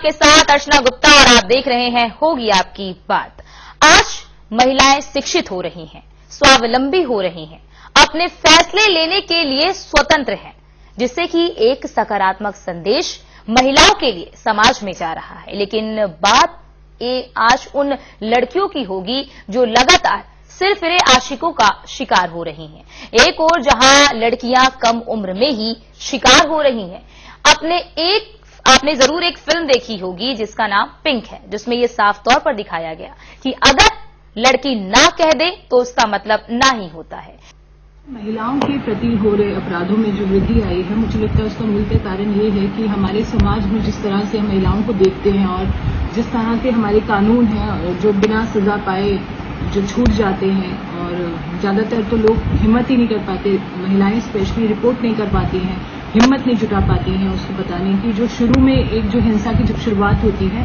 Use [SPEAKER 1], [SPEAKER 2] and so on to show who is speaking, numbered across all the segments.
[SPEAKER 1] आपके साथ अर्चना गुप्ता और आप देख रहे हैं होगी आपकी बात। आज महिलाएं शिक्षित हो रही हैं, स्वावलंबी हो रही हैं, अपने फैसले लेने के लिए स्वतंत्र हैं, जिससे कि एक सकारात्मक संदेश महिलाओं के लिए समाज में जा रहा है। लेकिन बात आज उन लड़कियों की होगी जो लगातार सिरफिरे आशिकों का शिकार हो रही हैं। एक और जहां लड़कियां कम उम्र में ही शिकार हो रही हैं। आपने जरूर एक फिल्म देखी होगी जिसका नाम पिंक है, जिसमें यह साफ तौर पर दिखाया गया कि अगर लड़की ना कह दे तो उसका मतलब ना ही होता है।
[SPEAKER 2] महिलाओं के प्रति हो रहे अपराधों में जो वृद्धि आई है, मुझे लगता है उसका मूल कारण ये है कि हमारे समाज में जिस तरह से हम महिलाओं को देखते हैं और जिस तरह के हमारे कानून हैं जो बिना सजा पाए जो छूट जाते हैं, और ज्यादातर तो लोग हिम्मत ही नहीं कर पाते, महिलाएं स्पेशली रिपोर्ट नहीं कर पाती हैं, हिम्मत नहीं जुटा पाती हैं उसको बताने की। जो शुरू में एक जो हिंसा की जब शुरुआत होती है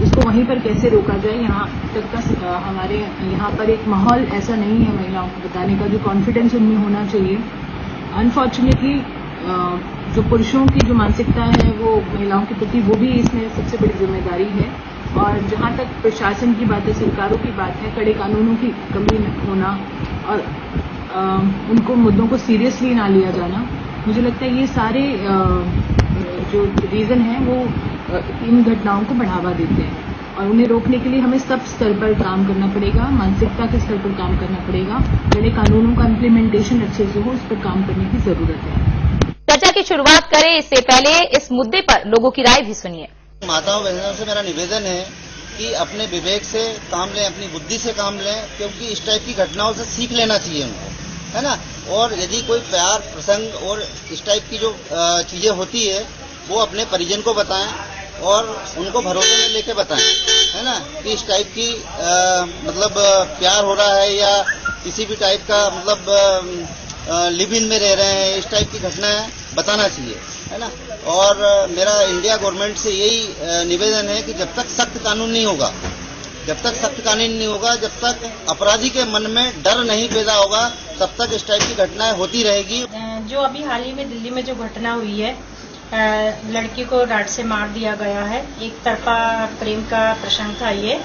[SPEAKER 2] उसको वहीं पर कैसे रोका जाए, यहाँ तक का हमारे यहाँ पर एक माहौल ऐसा नहीं है महिलाओं को बताने का, जो कॉन्फिडेंस उनमें होना चाहिए। अनफॉर्चुनेटली जो पुरुषों की जो मानसिकता है वो महिलाओं के प्रति, वो भी इसमें सबसे बड़ी जिम्मेदारी है। और जहाँ तक प्रशासन की बात है, सरकारों की बात है, कड़े कानूनों की कमी होना और उनको मुद्दों को सीरियसली ना लिया जाना, मुझे लगता है ये सारे जो रीजन है वो इन घटनाओं को बढ़ावा देते हैं। और उन्हें रोकने के लिए हमें सब स्तर पर काम करना पड़ेगा, मानसिकता के स्तर पर काम करना पड़ेगा, बड़े कानूनों का इम्प्लीमेंटेशन अच्छे से हो, इस पर काम करने की जरूरत है।
[SPEAKER 1] चर्चा की शुरुआत करें इससे पहले इस मुद्दे पर लोगों की राय भी सुनिए।
[SPEAKER 3] माताओं बहनों से मेरा निवेदन है कि अपने विवेक से काम लें, अपनी बुद्धि से काम लें, क्योंकि इस टाइप की घटनाओं से सीख लेना चाहिए उनको, है ना। और यदि कोई प्यार प्रसंग और इस टाइप की जो चीजें होती है वो अपने परिजन को बताएं और उनको भरोसे में लेके बताएं, है ना, कि इस टाइप की मतलब प्यार हो रहा है या किसी भी टाइप का मतलब लिव इन में रह रहे हैं, इस टाइप की घटनाएं बताना चाहिए, है ना। और मेरा इंडिया गवर्नमेंट से यही निवेदन है कि जब तक सख्त कानून नहीं होगा, जब तक अपराधी के मन में डर नहीं पैदा होगा, तब तक इस टाइप की घटनाएं होती रहेगी।
[SPEAKER 4] जो अभी हाल ही में दिल्ली में जो घटना हुई है, लड़की को राड से मार दिया गया है, एक तरफा प्रेम का प्रसंग था ये।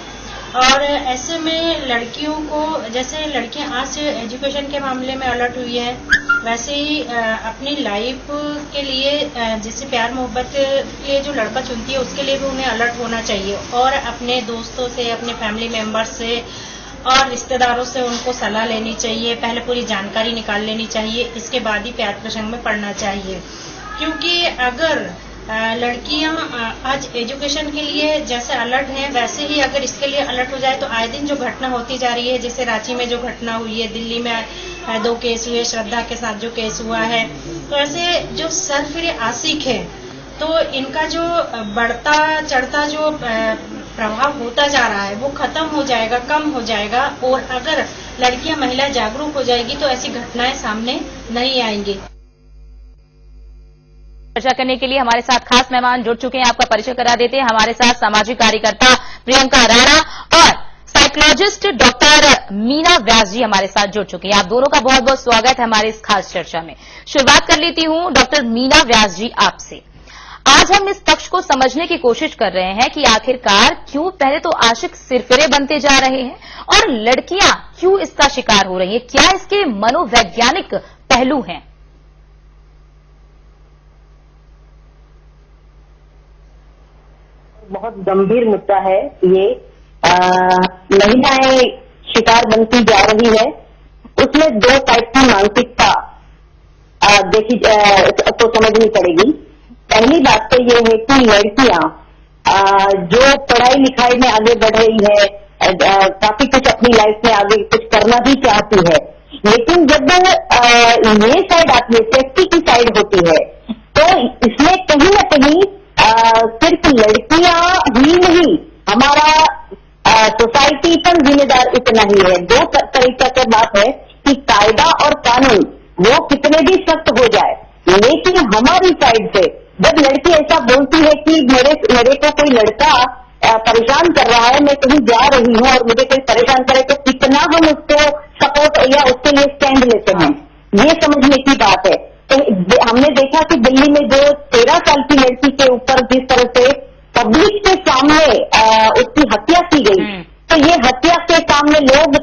[SPEAKER 4] और ऐसे में लड़कियों को, जैसे लड़कियां आज एजुकेशन के मामले में अलर्ट हुई है, वैसे ही अपनी लाइफ के लिए जैसे प्यार मोहब्बत के लिए जो लड़का चुनती है उसके लिए भी उन्हें अलर्ट होना चाहिए और अपने दोस्तों से, अपने फैमिली मेंबर्स से और रिश्तेदारों से उनको सलाह लेनी चाहिए, पहले पूरी जानकारी निकाल लेनी चाहिए, इसके बाद ही प्यार प्रसंग में पढ़ना चाहिए। क्योंकि अगर लड़कियां आज एजुकेशन के लिए जैसे अलर्ट हैं, वैसे ही अगर इसके लिए अलर्ट हो जाए तो आए दिन जो घटना होती जा रही है, जैसे रांची में जो घटना हुई है, दिल्ली में 2 केस हुए, श्रद्धा के साथ जो केस हुआ है, तो ऐसे जो सरफिरे आशिक है तो इनका जो बढ़ता चढ़ता जो प्रभाव होता जा रहा है वो खत्म हो जाएगा, कम हो जाएगा। और अगर लड़कियां, महिला जागरूक हो जाएगी तो ऐसी घटनाएं सामने नहीं आएंगी।
[SPEAKER 1] चर्चा करने के लिए हमारे साथ खास मेहमान जुड़ चुके हैं, आपका परिचय करा देते हैं। हमारे साथ सामाजिक कार्यकर्ता प्रियंका राणा और साइकोलॉजिस्ट डॉक्टर मीना व्यास जी हमारे साथ जुड़ चुके हैं। आप दोनों का बहुत बहुत स्वागत है हमारे इस खास चर्चा में। शुरुआत कर लेती हूं डॉक्टर मीना व्यास जी आपसे। आज हम इस पक्ष को समझने की कोशिश कर रहे हैं कि आखिरकार क्यों पहले तो आशिक सिरफिरे बनते जा रहे हैं और लड़कियां क्यों इसका शिकार हो रही हैं, क्या इसके मनोवैज्ञानिक पहलू हैं?
[SPEAKER 5] बहुत गंभीर मुद्दा है ये। महिलाएं शिकार बनती जा रही है, उसमें 2 टाइप की मानसिकता देखी तो समझनी पड़ेगी। पहली बात तो ये है कि लड़कियां जो पढ़ाई लिखाई में आगे बढ़ रही है, काफी कुछ अपनी लाइफ में आगे कुछ करना भी चाहती है, लेकिन जब ये साइड आती है, सेफ्टी की साइड होती है, तो इसमें कहीं ना कहीं सिर्फ लड़कियां ही नहीं, हमारा सोसाइटी पर जिम्मेदार इतना ही है। 2 तरीका की बात है कि कायदा और कानून वो कितने भी सख्त हो जाए, लेकिन हमारी साइड से जब लड़की ऐसा बोलती है कि मेरे को कोई लड़का परेशान कर रहा है, मैं कहीं जा रही हूँ और मुझे कोई परेशान करे, तो कितना हम उसको सपोर्ट या उसके लिए स्टैंड लेते हैं, ये समझने की बात है। तो हमने देखा कि दिल्ली में जो 13 साल की लड़की के ऊपर जिस तरह से पब्लिक के सामने उसकी हत्या की गई, तो ये हत्या के सामने लोग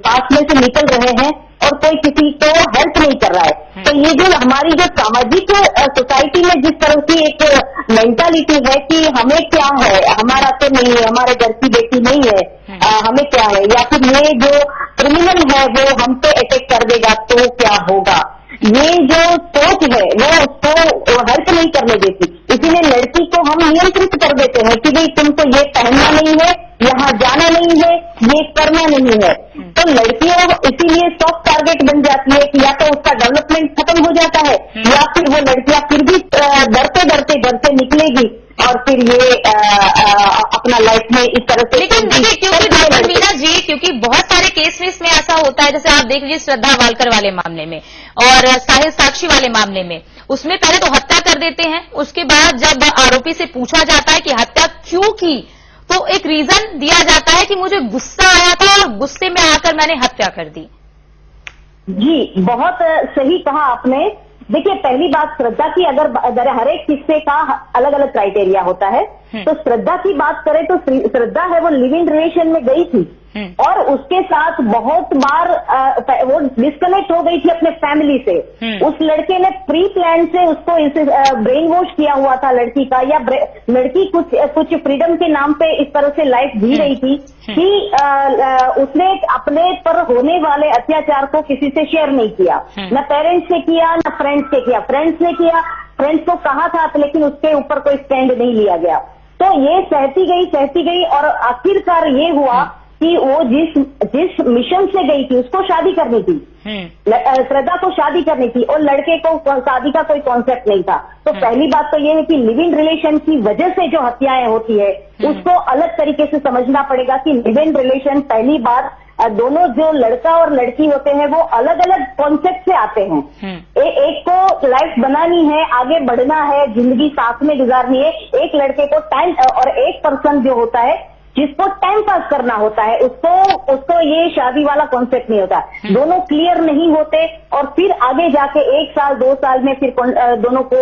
[SPEAKER 5] पास में से निकल रहे हैं और कोई किसी को हेल्प नहीं कर रहा है। तो ये जो हमारी जो सामाजिक सोसाइटी में जिस तरह की एक मेंटालिटी है कि हमें क्या है, हमारा तो नहीं है, हमारे घर की बेटी नहीं है, हमें क्या है, या फिर ये जो क्रिमिनल है वो हम पे अटैक कर देगा तो क्या होगा, ये जो सोच है वो उसको हर्ट नहीं करने देती। इसीलिए लड़की को हम नियंत्रित कर देते हैं कि भाई तुमको ये पहनना नहीं है, यहाँ जाना नहीं है, ये करना नहीं है। तो लड़कियां इसीलिए सॉफ्ट टारगेट बन जाती है कि या तो उसका डेवलपमेंट खत्म हो जाता है या फिर वो लड़कियां फिर भी डरते निकलेगी और फिर ये अपना लाइफ में इस तरह से।
[SPEAKER 1] लेकिन देखिए क्योंकि डॉक्टर मीना जी, क्योंकि बहुत सारे केस में इसमें ऐसा होता है, जैसे आप देख लीजिए श्रद्धा वालकर वाले मामले में और साहिल साक्षी वाले मामले में, उसमें पहले तो हत्या कर देते हैं, उसके बाद जब आरोपी से पूछा जाता है कि हत्या क्यों की, तो एक रीजन दिया जाता है कि मुझे गुस्सा आया था और गुस्से में आकर मैंने हत्या कर दी।
[SPEAKER 5] जी, बहुत सही कहा आपने। देखिए, पहली बात श्रद्धा की, अगर हर एक किस्से का अलग अलग क्राइटेरिया होता है, तो श्रद्धा की बात करें तो श्रद्धा है वो लिव इन रिलेशन में गई थी और उसके साथ बहुत बार वो डिस्कनेक्ट हो गई थी अपने फैमिली से। उस लड़के ने प्री प्लान से उसको ब्रेन वॉश किया हुआ था लड़की का, या लड़की कुछ फ्रीडम के नाम पे इस तरह से लाइफ जी रही थी कि उसने अपने पर होने वाले अत्याचार को किसी से शेयर नहीं किया, न पेरेंट्स से किया न फ्रेंड्स से किया। फ्रेंड्स को कहा था लेकिन उसके ऊपर कोई स्टैंड नहीं लिया गया। तो ये सहती गई और आखिरकार ये हुआ कि वो जिस मिशन से गई थी उसको शादी करनी थी, श्रद्धा को शादी करनी थी और लड़के को शादी का कोई कॉन्सेप्ट नहीं था। तो पहली बात तो ये है कि लिव इन रिलेशन की वजह से जो हत्याएं होती है उसको अलग तरीके से समझना पड़ेगा कि लिव इन रिलेशन पहली बार दोनों जो लड़का और लड़की होते हैं वो अलग अलग कॉन्सेप्ट से आते हैं। एक को लाइफ बनानी है, आगे बढ़ना है, जिंदगी साथ में गुजारनी है। एक लड़के को टाइम और एक पर्सन जो होता है जिसको टाइम पास करना होता है उसको ये शादी वाला कॉन्सेप्ट नहीं होता। दोनों क्लियर नहीं होते और फिर आगे जाके 1 साल 2 साल में फिर दोनों को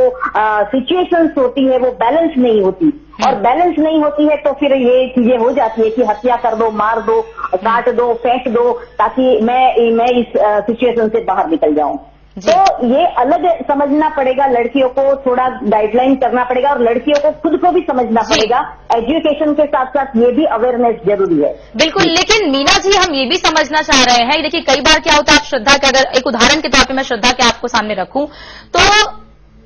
[SPEAKER 5] सिचुएशंस होती है वो बैलेंस नहीं होती, और बैलेंस नहीं होती है तो फिर ये चीजें हो जाती है कि हत्या कर दो, मार दो, काट दो, फेंक दो ताकि मैं इस सिचुएशन से बाहर निकल जाऊं। तो ये अलग समझना पड़ेगा, लड़कियों को थोड़ा गाइडलाइन करना पड़ेगा और लड़कियों को खुद को भी समझना पड़ेगा। एजुकेशन के साथ साथ ये भी अवेयरनेस जरूरी है।
[SPEAKER 1] बिल्कुल, लेकिन मीना जी हम ये भी समझना चाह रहे हैं, देखिए कई बार क्या होता है, आप श्रद्धा के, अगर एक उदाहरण के तौर पे मैं श्रद्धा के आपको सामने रखूं तो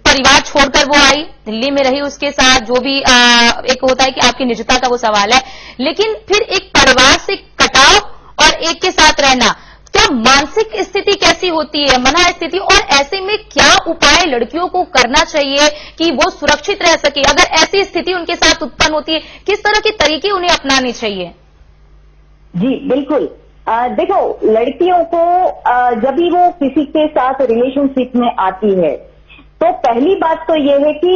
[SPEAKER 1] परिवार छोड़कर वो आई, दिल्ली में रही, उसके साथ जो भी एक होता है कि आपकी निजता का वो सवाल है, लेकिन फिर एक परिवार से कटाव और एक के साथ रहना, क्या मानसिक स्थिति कैसी होती है, मना स्थिति, और ऐसे में क्या उपाय लड़कियों को करना चाहिए कि वो सुरक्षित रह सके? अगर ऐसी स्थिति उनके साथ उत्पन्न होती है, किस तरह के तरीके उन्हें अपनाने चाहिए?
[SPEAKER 5] जी बिल्कुल, देखो लड़कियों को जब भी वो किसी के साथ रिलेशनशिप में आती है तो पहली बात तो ये है कि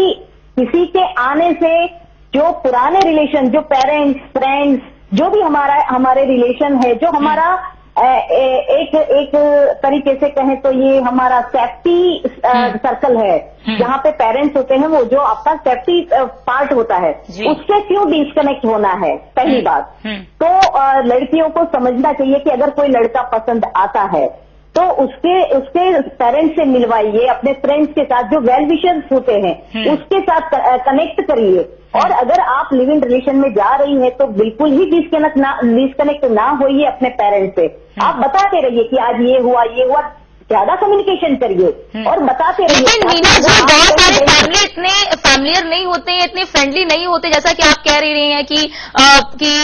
[SPEAKER 5] किसी के आने से जो पुराने रिलेशन, जो पेरेंट्स, फ्रेंड्स, जो भी हमारे रिलेशन है, जो हमारा एक तरीके से कहें तो ये हमारा सेफ्टी सर्कल है, जहाँ पे पेरेंट्स होते हैं, वो जो आपका सेफ्टी पार्ट होता है, उससे क्यों डिस्कनेक्ट होना है, पहली बात। तो लड़कियों को समझना चाहिए कि अगर कोई लड़का पसंद आता है तो उसके पेरेंट्स से मिलवाइए, अपने फ्रेंड्स के साथ जो वेल विशर्स होते हैं उसके साथ कनेक्ट करिए। और अगर आप लिव इन रिलेशन में जा रही है तो बिल्कुल ही डिस्कनेक्ट ना होइए अपने पेरेंट्स से। आप बताते रहिए कि आज ये हुआ, ज्यादा कम्युनिकेशन करिए और बताते रहिए।
[SPEAKER 1] लेकिन मीना जी, बहुत सारे फैमिली इतने फैमिलियर नहीं होते हैं, इतने फ्रेंडली नहीं होते, जैसा कि आप कह रही हैं कि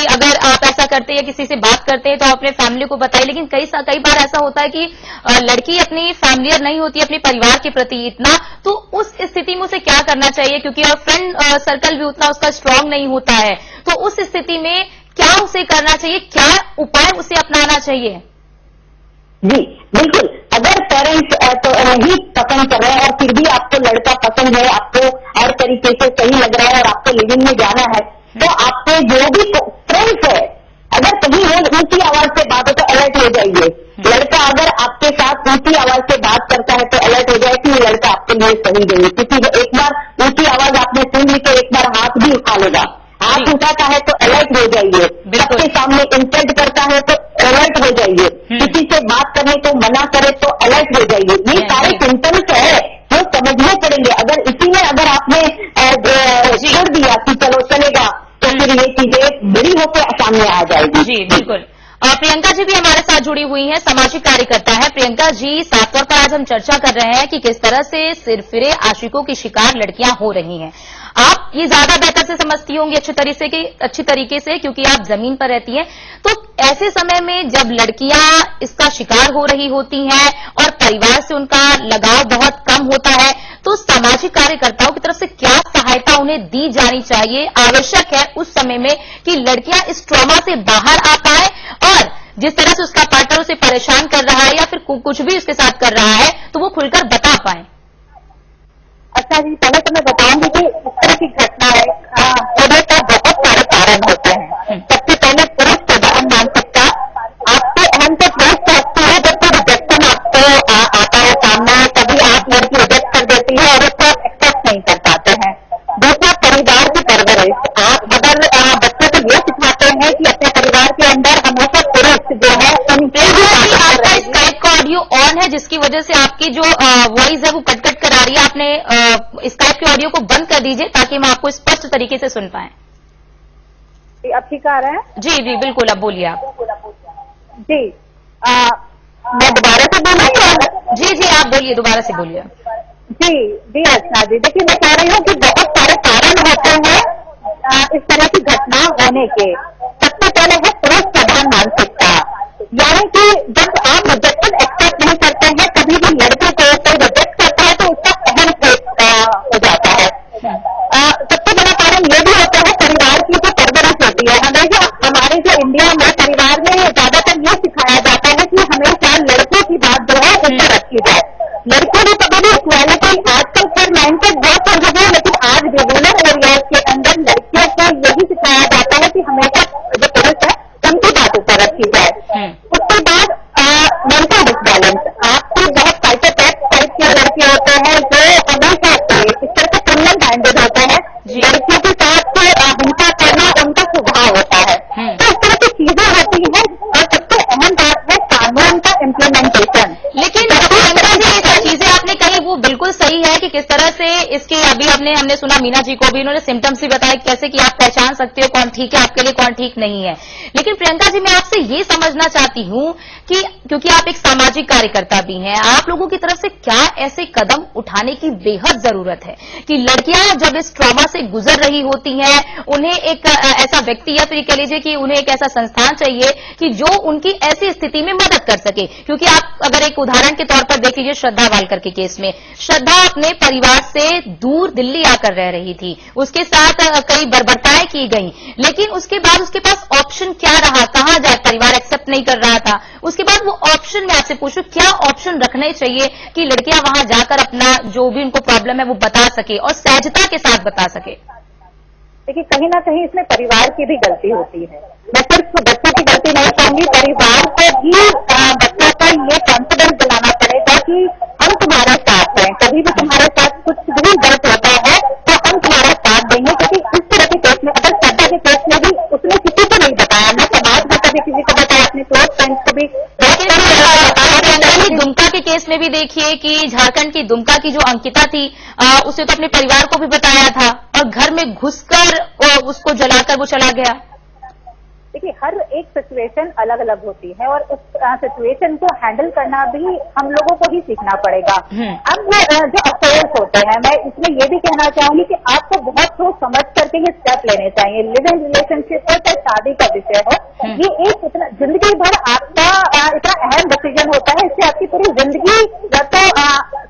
[SPEAKER 1] अगर आप ऐसा करते हैं, किसी से बात करते हैं तो आप अपने फैमिली को बताइए। लेकिन कई बार ऐसा होता है कि लड़की अपनी फैमिलियर नहीं होती अपने परिवार के प्रति इतना, तो उस स्थिति में उसे क्या करना चाहिए? क्योंकि फ्रेंड सर्कल भी उतना उसका स्ट्रांग नहीं होता है, तो उस स्थिति में क्या उसे करना चाहिए, क्या उपाय उसे अपनाना चाहिए?
[SPEAKER 5] जी बिल्कुल, अगर पेरेंट्स तो नहीं पसंद कर रहे हैं और फिर भी आपको लड़का पसंद है, आपको हर तरीके से सही लग रहा है और आपको लिविंग में जाना है, तो आपके जो भी फ्रेंड्स है, अगर कहीं वो ऊंची आवाज से बात हो तो अलर्ट हो जाइए। लड़का अगर आपके साथ ऊंची आवाज से बात करता है तो अलर्ट हो जाए कि ये लड़का आपके लिए सही नहीं, क्योंकि एक बार ऊंची आवाज आपने सुन ली तो एक बार हाथ भी उठा लेगा। हाथ उठाता है तो अलर्ट हो जाइए, सबके सामने इंसल्ट करता है तो अलर्ट हो जाइए, किसी से बात करने को मना करे तो अलर्ट हो जाइए। ये सारे सिम्टम्स है जो समझने पड़ेंगे। अगर इसी में अगर आपने छोड़ दिया कि चलो चलेगा तो फिर ये चीजें बड़ी होकर सामने आ जाएगी।
[SPEAKER 1] जी बिल्कुल। प्रियंका जी भी हमारे साथ जुड़ी हुई हैं, सामाजिक कार्यकर्ता है। प्रियंका जी, साफ तौर पर आज हम चर्चा कर रहे हैं कि किस तरह से सिरफिरे आशिकों की शिकार लड़कियां हो रही हैं। आप ये ज्यादा बेहतर से समझती होंगी अच्छी तरीके से, क्योंकि आप जमीन पर रहती हैं। तो ऐसे समय में जब लड़कियां इसका शिकार हो रही होती हैं और परिवार से उनका लगाव बहुत कम होता है, तो सामाजिक कार्यकर्ताओं की तरफ से क्या सहायता उन्हें दी जानी चाहिए, आवश्यक है उस समय में, कि लड़कियां इस ट्रॉमा से बाहर आ पाए और जिस तरह से उसका पार्टनर उसे परेशान कर रहा है या फिर कुछ भी उसके साथ कर रहा है तो वो खुलकर बता पाए?
[SPEAKER 5] अच्छा जी, पहले तो मैं बताऊंगी कि इस तरह की घटना है होने का बहुत सारे कारण होते हैं। सबसे पहले पुरुष प्रधान मानसिकता, आपके अहम से पुरुष चाहते हैं जब कोई रिजेक्शन आपको आता है सामने, कभी आप लड़की रिजेक्ट कर देती है और उसको एक्सेप्ट नहीं कर पाते हैं। दूसरा, परिवार की परवरिश। आप अगर बच्चों को ये सिखाते हैं कि अपने परिवार के अंदर हमेशा पुरुष जो है
[SPEAKER 1] आपका स्काइप का ऑडियो ऑन है, जिसकी वजह से आपकी जो वॉइस है वो कट कट कर आ रही है। आपने स्काइप के ऑडियो को बंद कर दीजिए ताकि हम आपको स्पष्ट तरीके से सुन पाए।
[SPEAKER 5] अब ठीक आ रहा है?
[SPEAKER 1] जी जी बिल्कुल, अब बोलिए आप।
[SPEAKER 5] जी, मैं दोबारा से बोलूँ?
[SPEAKER 1] जी जी, आप बोलिए, दोबारा से बोलिए।
[SPEAKER 5] जी जी, अच्छा जी, देखिए मैं कह रही हूँ कि बहुत सारे कारण होते हैं इस तरह की घटना होने के। सबसे पहले है पुरुष प्रधान मानसिकता, यानी कि जब आप रिजेक्शन एक्सेप्ट नहीं करते हैं, कभी भी लड़के को कोई रिजेक्ट करता है तो उसका अहम हो जाता है। सबसे बड़ा कारण ये भी होता है परिवार की जो परवरिश होती है। हमेशा हमारे जो इंडिया में परिवार में ज्यादातर ये सिखाया जाता है कि हमेशा लड़कों की बात जो है ऊपर रखी जाए। लड़कों ने कभी भी इक्वालिटी, आजकल खैर माइंडसेट बहुत हो गया है, लेकिन आज भी रूरल एरियाज के अंदर लड़कियों को यही सिखाया जाता है कि हमेशा जो पुरुष है उनकी बात ऊपर रखी जाए। उसके बाद मेंटल डिसबैलेंस, आपके बहुत साइकोपैथ टाइप के लड़के होते हैं जो हमेशा इस तरह से क्रिमिनल माइंडेड होते हैं, लड़कियों के साथ हिंसा करना उनका स्वभाव होता है। तो इस तरह की चीजें होती है। और सबसे अहम बात है कानून का इम्प्लीमेंटेशन।
[SPEAKER 1] लेकिन चीजें आपने कही वो बिल्कुल सही है कि किस तरह से इसके अभी हमने सुना मीना जी को भी, इन्होंने सिम्टम्स भी बताए कैसे कि आप पहचान सकते हो कौन ठीक है आपके लिए, कौन ठीक नहीं है। लेकिन प्रियंका जी, मैं आपसे ये समझना चाहती हूँ कि क्योंकि आप एक सामाजिक कार्यकर्ता भी हैं, आप लोगों की तरफ से क्या ऐसे कदम उठाने की बेहद जरूरत है कि लड़कियां जब इस ट्रॉमा से गुजर रही होती हैं, उन्हें एक ऐसा व्यक्ति या फिर कह लीजिए कि उन्हें एक ऐसा संस्थान चाहिए कि जो उनकी ऐसी स्थिति में मदद कर सके। क्योंकि आप अगर एक उदाहरण के तौर पर देख लीजिए श्रद्धा वालकर के केस में, श्रद्धा अपने परिवार से दूर दिल्ली आकर रह रही थी, उसके साथ कई बर्बरताएं की गई, लेकिन उसके बाद उसके पास ऑप्शन क्या रहा, कहां जाए, परिवार एक्सेप्ट नहीं कर रहा था। उसके बाद वो ऑप्शन, मैं आपसे पूछूं, क्या ऑप्शन रखने चाहिए कि लड़कियां वहां जाकर अपना जो भी उनको प्रॉब्लम है वो बता सके और सहजता के साथ बता सके?
[SPEAKER 5] देखिए, कहीं ना कहीं इसमें परिवार की भी गलती होती है। मैं सिर्फ बच्चों की गलती नहीं कहूंगी, परिवार को भी बच्चों को ये कॉन्फिडेंस दिलाना पड़ेगा कि हम तुम्हारे साथ हैं, कभी भी तुम्हारे साथ कुछ भी गलत होता है तो हम तुम्हारा साथ देंगे। क्योंकि इस तरह के केस में, अगर श्रद्धा के केस में भी उसने किसी को नहीं बताया, मैं समाज में कभी किसी को बताया, अपने क्लोज फ्रेंड्स को भी।
[SPEAKER 1] दुमका के केस में भी देखिए कि झारखंड की दुमका की जो अंकिता थी, उसे तो अपने परिवार को भी बताया था और घर में घुसकर उसको जलाकर वो चला गया।
[SPEAKER 5] देखिए, हर एक सिचुएशन अलग अलग होती है और उस सिचुएशन को हैंडल करना भी हम लोगों को ही सीखना पड़ेगा। अब जो अफेयर्स होते हैं, मैं इसमें ये भी कहना चाहूंगी कि आपको बहुत सोच समझ करके ये स्टेप लेने चाहिए। लिव इन रिलेशनशिप हो चाहे शादी का विषय हो, ये एक इतना जिंदगी भर आपका इतना अहम डिसीजन होता है, इससे आपकी पूरी जिंदगी या तो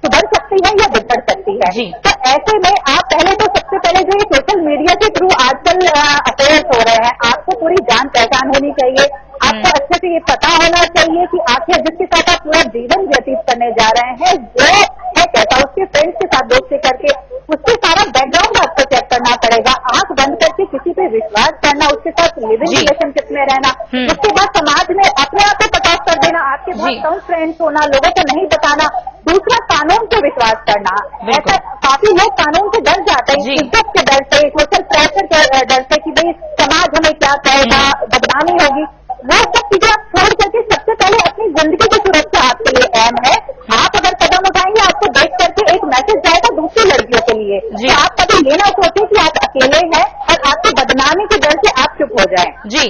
[SPEAKER 5] सुधर सकती है या बिगड़ सकती है। तो ऐसे में आप पहले तो सबसे पहले जो ये सोशल मीडिया के थ्रू आजकल अफेयर्स हो रहे हैं, आपको पूरी जान पहचान होनी चाहिए। आपको अच्छे से ये पता होना चाहिए कि आखिर जिसके साथ आप पूरा जीवन व्यतीत करने जा रहे हैं वो है कैसा, उसके फ्रेंड्स के साथ दोस्ती करके उसके सारा बैकग्राउंड आपको चेक करना पड़ेगा। आंख बंद करके किसी पे विश्वास करना, उसके साथ लिविंग रिलेशनशिप में रहना, उसके बाद समाज में अपने आप को कट ऑफ कर देना, आपके बहुत कम फ्रेंड्स होना, लोगों को नहीं बताना, दूसरा कानून पे विश्वास करना। ऐसा काफी लोग कानून से डर जाते हैं, इज्जत के डर से, सोशल प्रेशर के डर से कि भाई समाज हमें क्या कहेगा, बदनामी होगी। वो सब चीजें आप छोड़ करके सबसे पहले अपनी जिंदगी की सुरक्षा आपके लिए अहम है। आप अगर कदम उठाएंगे आपको देख करके एक मैसेज जाएगा दूसरी लड़कियों के लिए। तो आप कभी ये ना सोचें कि आप अकेले हैं और आपकी बदनामी के डर से आप चुप हो जाएं।
[SPEAKER 1] जी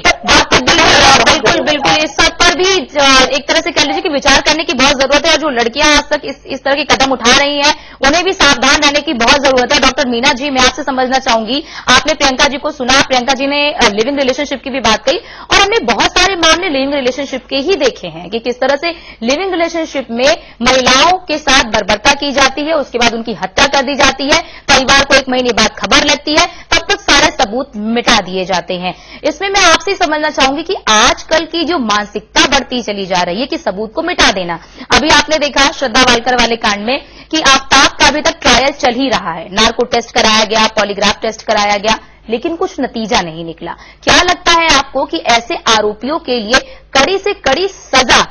[SPEAKER 1] बिल्कुल बिल्कुल इस सब पर भी एक तरह से कह लीजिए कि विचार करने की बहुत जरूरत है। और जो लड़कियां आज तक इस तरह के कदम उठा रही हैं उन्हें भी सावधान रहने की बहुत जरूरत है। डॉक्टर मीना जी, मैं आपसे समझना चाहूंगी, आपने प्रियंका जी को सुना, प्रियंका जी ने लिविंग रिलेशनशिप की भी बात कही और हमने बहुत सारे मामले लिविंग रिलेशनशिप के ही देखे हैं कि किस तरह से लिविंग रिलेशनशिप में महिलाओं के साथ बर्बरता की जाती है, उसके बाद उनकी हत्या कर दी जाती है, परिवार को 1 महीने बाद खबर लगती है, तब तक सारे सबूत मिटा दिए जाते हैं। इसमें मैं आपसे समझना चाहूंगी कि आजकल की जो मानसिकता बढ़ती चली जा रही है कि सबूत को मिटा देना, अभी आपने देखा श्रद्धा वालकर वाले कांड में कि आफ्ताब का अभी तक ट्रायल चल ही रहा है, नार्को टेस्ट कराया गया, पॉलीग्राफ टेस्ट कराया गया, लेकिन कुछ नतीजा नहीं निकला। क्या लगता है आपको कि ऐसे आरोपियों के लिए कड़ी से कड़ी सजा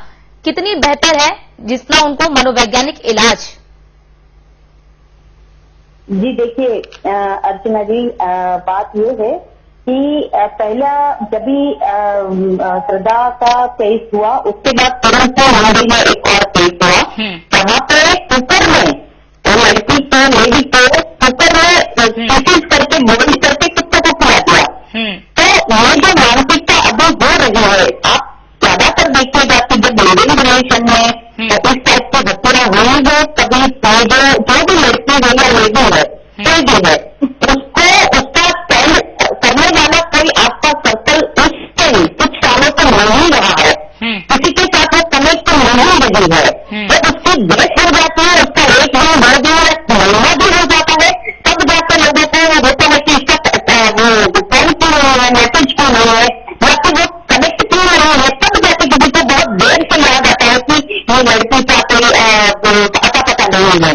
[SPEAKER 1] कितनी बेहतर है जितना उनको मनोवैज्ञानिक इलाज?
[SPEAKER 5] जी देखिए अर्चना जी, बात ये है कि पहला जब भी श्रद्धा का केस हुआ उसके बाद तुरंत मुंबई में एक और केस हुआ, वहां पे कुकर में लड़की को, लेडी को कुकर में कोशिश करके बॉइल करके कुत्ते को खिला दिया। तो ये जो मानसिकता अभी हो रही है, आप ज्यादातर देखिएगा कि जब लिविंग रिलेशन में इस टाइप की घटना हुई है, कभी जो भी लड़की है या लेडी है, कोई भी है, उसको उसका करने वाला कोई आपका सर्कल उससे कुछ सालों से नहीं रहा है, किसी के साथ वो कनेक्ट नहीं रही है, तो उसकी डेथ हो जाती है, उसका 1 दिन 2 दिन महीना भी हो जाता है, तब जाकर लोगों को होता है कि इसका फोन क्यों नहीं है, मैसेज क्यों नहीं है, या फिर वो कनेक्ट क्यों नहीं है, तब जाकर किसी को बहुत देर से याद आता है कि ये लड़की का कोई पता नहीं है।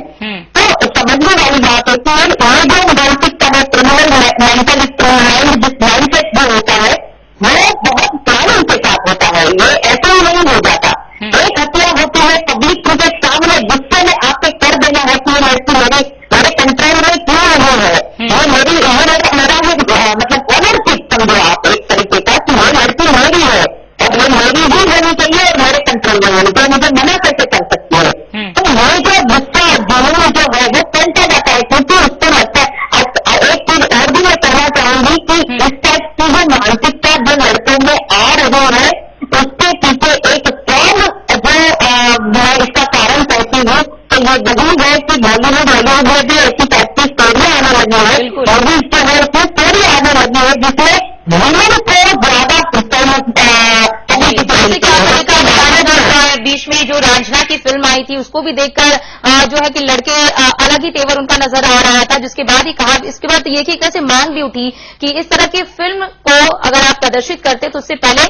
[SPEAKER 5] तो समझने वाली बात है कि ये जो मानसिकता है, क्रिमिनल माइंडसेट जो होता है वो बहुत प्लानिंग के साथ होता है, ये ऐसे ही नहीं हो जाता। एक हत्या होती है पब्लिक के सामने, गुस्से में आपके कर देना है कि ये लड़की मेरे कंट्रोल में क्यों नहीं है, ये मेरा मतलब ऑनरशिप समझो आप एक तरीके का कि ये लड़की मेरी है और ये मेरी ही होनी चाहिए और मेरे कंट्रोल में होनी चाहिए, मुझे मना कैसे कर सकती है। तो ये जो गुस्सा जुनून जो है वो फैलता जाता है, क्योंकि उसको लगता है। एक चीज और भी मैं कहना चाहूंगी कि इस टाइप की जो मानसिकता जो लड़कों में आ रही है उसके पीछे एक स्ट्रॉन्ग जो मैं इसका कारण कहती हूँ तो ये वही है कि बॉलीवुड में भी ऐसी टाइप की स्टोरी आने लगी है, और भी इस तरह की स्टोरी आने लगी है जिसमें वुमेन को ज्यादा
[SPEAKER 1] बीच में जो रांझना की फिल्म आई थी उसको भी देखकर जो है कि लड़के अलग ही तेवर उनका नजर आ रहा था, जिसके बाद ही कहा, इसके बाद ये कि कैसे मांग भी उठी कि इस तरह की फिल्म को अगर आप प्रदर्शित करते तो उससे पहले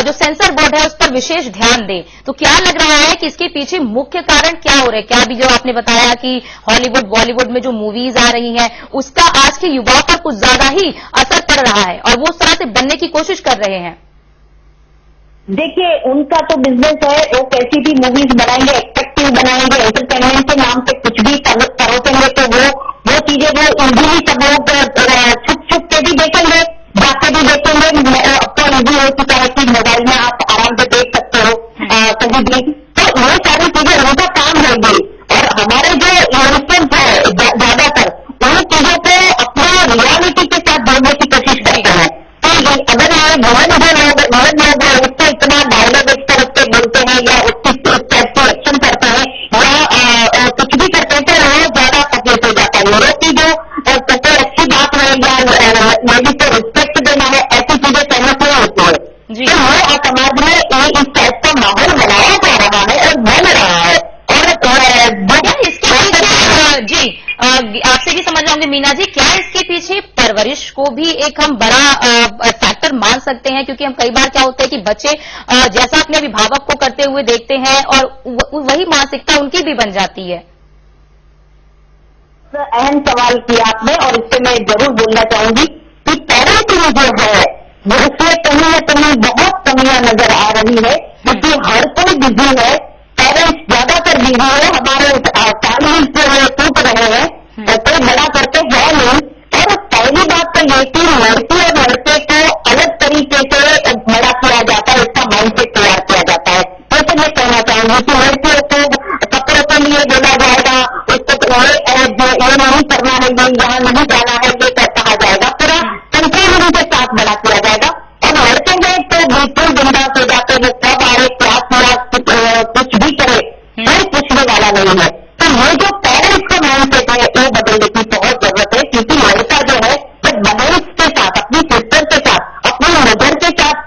[SPEAKER 1] जो सेंसर बोर्ड है उस पर विशेष ध्यान दे। तो क्या लग रहा है कि इसके पीछे मुख्य कारण क्या हो रहा है? क्या भी जो आपने बताया कि हॉलीवुड बॉलीवुड में जो मूवीज आ रही है उसका आज के युवाओं पर कुछ ज्यादा ही असर पड़ रहा है और वो उस तरह से बनने की कोशिश कर रहे हैं?
[SPEAKER 5] देखिए उनका तो बिजनेस है, वो कैसी भी मूवीज बनाएंगे, एक्सपेक्टिव बनाएंगे, एंटरटेनमेंट के नाम पे कुछ भी करोगे तो वो चीजें वो इजीली सब लोग छुप के भी देखेंगे, जाके भी देखेंगे। अब तो इजी हो चुका है कि मोबाइल में आप आराम से देख सकते हो कभी भी, तो वो सारी चीजें उनका काम होगी। और हमारे जो यूरोपियंस है ज्यादातर उन चीजों को अपना रियलिटी के साथ जोड़ने की कोशिश करते हैं। तो अगर ये मोहन उसको इतना डायलॉग इस तरह से बोलते हैं या उसकी एक्शन करते हैं या कुछ भी करते हैं तो वो ज्यादा सफल हो जाता है। लोगों की जो सबसे अच्छी बात है या लेडी को रिस्पेक्ट देना है, ऐसी चीजें सहमत नहीं होती है। तो वो समाज में इस टाइप का माहौल बनाया जा रहा है और बन रहा है। और
[SPEAKER 1] इसके पीछे जी आपसे भी समझ जाऊंगी मीना जी, क्या इसके पीछे परवरिश को भी एक हम बड़ा फैक्टर मान सकते हैं? क्योंकि हम कई बार क्या होता है कि बच्चे जैसा अपने अभिभावक को करते हुए देखते हैं और वही मानसिकता उनकी भी बन जाती है।
[SPEAKER 5] अहम सवाल किया आपने और इससे मैं जरूर बोलना चाहूंगी कि पेरेंटिंग जो है वो उसमें कहीं न कहीं बहुत कमियां नजर आ रही है, क्योंकि हर कोई बिजी है। पेरेंट्स ज्यादातर वीडियो हमारे फैमिली से टूट रहे हैं, कोई बड़ा करके है नहीं। और पहली बात तो ये कि लड़की और लड़के को अलग तरीके से बड़ा किया जाता है, इसका माइंडसेट तैयार किया जाता है। जैसे मैं कहना चाहूंगी कि लड़कियों को कपड़ों के लिए बोला जाएगा, उसको ये नहीं करना है, ये यहाँ नहीं जाना है, ये कहा जाएगा, पूरा कंट्रोल के साथ बड़ा किया जाएगा। और लड़के हैं तो बिल्कुल बिंदास हो जाते हैं, कब आए क्या किया, कुछ भी करे, कोई पूछने वाला नहीं है। तो ये जो पेरेंट्स का माइंडसेट है, ये बदलने की बहुत जरूरत है, क्योंकि लड़का जो है जब बहन के साथ, अपनी सिस्टर के साथ, अपनी मदर के साथ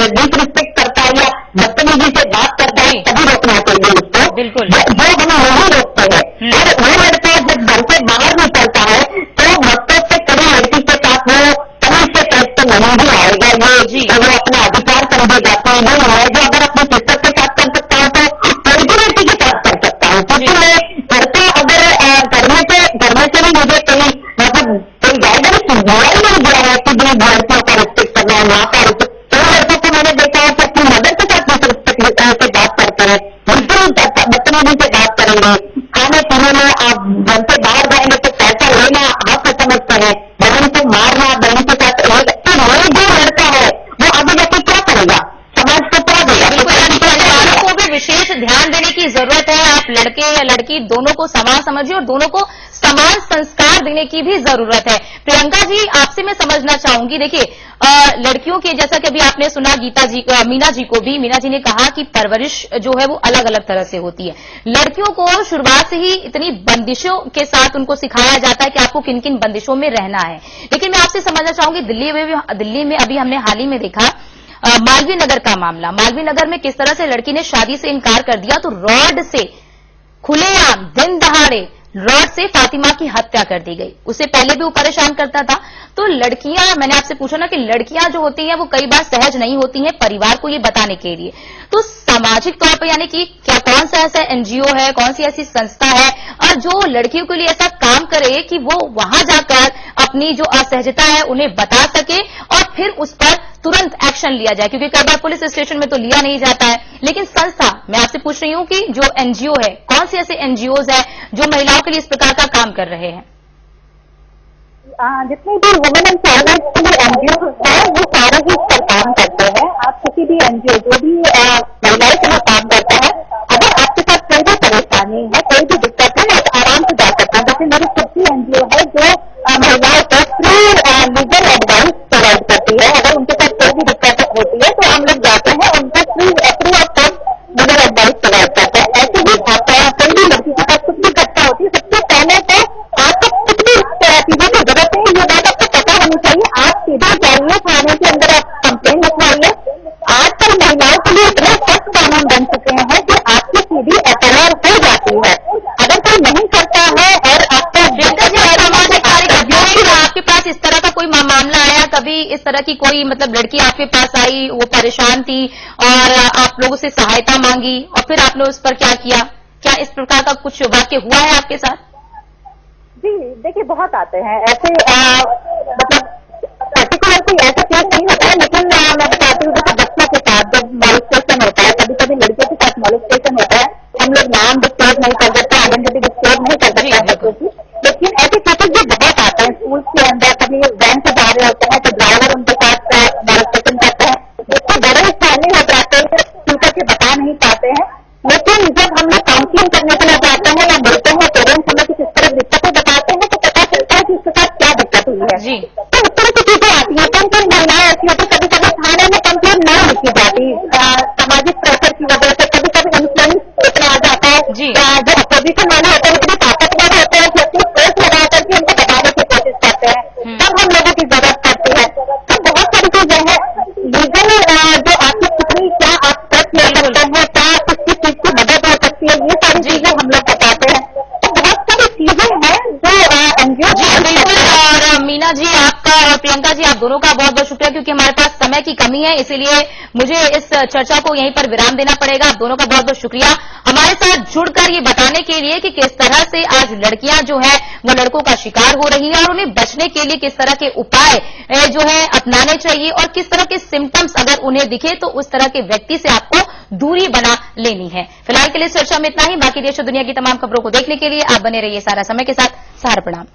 [SPEAKER 5] डिसरिस्पेक्ट करता है या बदतमीजी से बात करता है, तभी रोकना चाहिए उसको,
[SPEAKER 1] बिल्कुल,
[SPEAKER 5] जो हम नहीं रोकते हैं। और वो लड़का जब घर से बाहर निकलता है तो बच्चों से कभी लड़की के साथ वो कभी से टेस्ट तो नहीं भी आएगा, ये वो अपना अधिकार समझेगा। तो ये है जो अगर अपनी सिस्टर के साथ कर सकता हूँ तो कोई भी लड़की के साथ कर सकता हूँ, क्योंकि मैं घर से अगर घर में से भी मुझे कहीं मतलब कोई गाइडेंस दिया ही नहीं दिया है कि भाई लड़कियों का रिस्पेक्ट करना है, माँ का रिस्पेक्ट। तो लड़कों को मैंने देखा है कि अपनी मदर के साथ रिस्पेक्ट से बात करते हैं, बिल्कुल बदतमीजी से बात करेंगे। खाने पीने में आप घर से बाहर जाएंगे तो पैसा लेना हक समझते हैं, बहन को मारना, बहन के साथ तो ये जो लड़का है वो आगे जाके क्या करेगा, समाज को क्या देगा।
[SPEAKER 1] परिवारों को भी विशेष ध्यान देने की जरूरत है। आप लड़के या लड़की दोनों को समान समझिए और दोनों को समान संस्कार देने की भी जरूरत है। प्रियंका जी, आपसे मैं समझना चाहूंगी, देखिए लड़कियों के जैसा कि अभी आपने सुना मीना जी को भी, मीना जी ने कहा कि परवरिश जो है वो अलग अलग तरह से होती है। लड़कियों को शुरुआत से ही इतनी बंदिशों के साथ उनको सिखाया जाता है कि आपको किन किन बंदिशों में रहना है। लेकिन मैं आपसे समझना चाहूंगी, दिल्ली में अभी हमने हाल ही में देखा मालवीय नगर का मामला, मालवीय नगर में किस तरह से लड़की ने शादी से इनकार कर दिया तो रॉड से खुलेआम दिन दहाड़े रॉड से फातिमा की हत्या कर दी गई। उसे पहले भी वो परेशान करता था। तो लड़कियां, मैंने आपसे पूछा ना कि लड़कियां जो होती हैं वो कई बार सहज नहीं होती हैं परिवार को ये बताने के लिए। तो सामाजिक तौर पर यानी कि क्या कौन सा ऐसा एनजीओ है, कौन सी ऐसी संस्था है और जो लड़कियों के लिए ऐसा काम करे कि वो वहां जाकर अपनी जो असहजता है उन्हें बता सके और फिर उस पर तुरंत एक्शन लिया जाए, क्योंकि कई बार पुलिस स्टेशन में तो लिया नहीं जाता है। लेकिन संस्था, मैं आपसे पूछ रही हूं कि जो एनजीओ है, कौन से ऐसे एनजीओज है जो महिलाओं के लिए इस प्रकार का काम कर रहे हैं?
[SPEAKER 5] जितने भी वुमेन एम्पावरमेंट के लिए एनजीओ है वो सारे ही इस पर काम करते हैं। आप किसी भी एनजीओ जो भी महिलाओं के लिए काम करता है, अगर आपके साथ कोई भी परेशानी है, कोई भी दिक्कत है, आप आराम से जा सकते हैं। जैसे मेरी खुद की एनजीओ है जो महिलाओं को फ्री लीगल एडवाइस प्रोवाइड करती है। अगर उनके साथ कोई भी दिक्कत होती है तो हम लोग जाते हैं, उनको free of cost legal advice provide करते हैं। ऐसे ही कोई भी लड़की के साथ कुछ भी घटना होती है, सबसे पहले तो आपको कुछ भी चीजों की जरूरत है, ये बात आपको पता होनी चाहिए। आप सीधा जाइए थाने के अंदर, आप कंप्लेन लिखवाइए। आजकल महिलाओं के लिए इतने सख्त कानून बन चुके हैं कि आपकी सीधी एफआईआर हो जाती है। अगर कोई नहीं करता है और आपको
[SPEAKER 1] आपके पास इस तरह का कोई मामला आया, कभी इस तरह की कोई मतलब लड़की आपके पास आई, वो परेशान थी और आप लोगों से सहायता मांगी और फिर आपने उस पर क्या किया? क्या इस प्रकार का कुछ वाक्य हुआ है आपके साथ?
[SPEAKER 5] जी देखिए, बहुत आते हैं ऐसे, मतलब पर्टिकुलर कोई ऐसा केस नहीं होता है, लेकिन मैं बताती हूँ जैसे बच्चों के साथ जब मॉलेस्टेशन होता है, कभी कभी लड़कियों के साथ मॉलेस्टेशन होता है, हम लोग नाम डिस्क्लोज नहीं कर सकते, आइडेंटिटी डिस्क्लोज नहीं कर सकते बच्चों की, लेकिन ऐसे केसेस भी बहुत आते हैं। स्कूल के अंदर कभी वैन से जा रहे होते हैं तो ड्राइवर उनके साथ मॉलेस्टेशन करते हैं, उसको बड़े फैमिली हो जाते हैं, खुलकर के बता नहीं पाते हैं। लेकिन जब हम लोग काउंसलिंग करने के लिए जाते हैं या मिलते हैं, पेरेंट्स हमें कुछ इस तरह दिक्कतें बताते हैं तो पता चलता है कि उसके साथ क्या दिक्कत हुई है। तो इस तरह की चीजें आती है। कई महिलाएं ऐसी होती है, कभी कभी थाने में कंप्लेन नहीं लिखी जाती, सामाजिक प्रेशर की वजह से, कभी कभी इन्फ्लुएंस इतना आ जाता है, जो अपोजिशन वाले होते हैं इतने ताकतवर होते हैं कि अपनी प्रेस लगा करके उनको बताने की कोशिश करते हैं, तब हम लोगों की जरूरत पड़ती है। तो बहुत सारी चीजें हैं लीगल, जो आपकी कितनी क्या आप प्रेस ले सकते हैं, क्या किसकी चीज की मदद हो सकती है, ये सारी चीजें हम लोग बताते हैं। तो बहुत सारी चीजें हैं जो एनजीओ।
[SPEAKER 1] बिल्कुल। और मीना जी आपका और प्रियंका जी आप दोनों का बहुत बहुत शुक्रिया, क्योंकि हमारे पास समय की कमी है, इसीलिए मुझे इस चर्चा को यहीं पर विराम देना पड़ेगा। आप दोनों का बहुत बहुत शुक्रिया हमारे साथ जुड़कर ये बताने के लिए कि किस तरह से आज लड़कियां जो है वो लड़कों का शिकार हो रही हैं और उन्हें बचने के लिए किस तरह के उपाय जो है अपनाने चाहिए और किस तरह के सिम्टम्स अगर उन्हें दिखे तो उस तरह के व्यक्ति से आपको दूरी बना लेनी है। फिलहाल के लिए चर्चा में इतना ही। बाकी देश और दुनिया की तमाम खबरों को देखने के लिए आप बने रहिए सहारा समय के साथ। सहारा प्रणाम।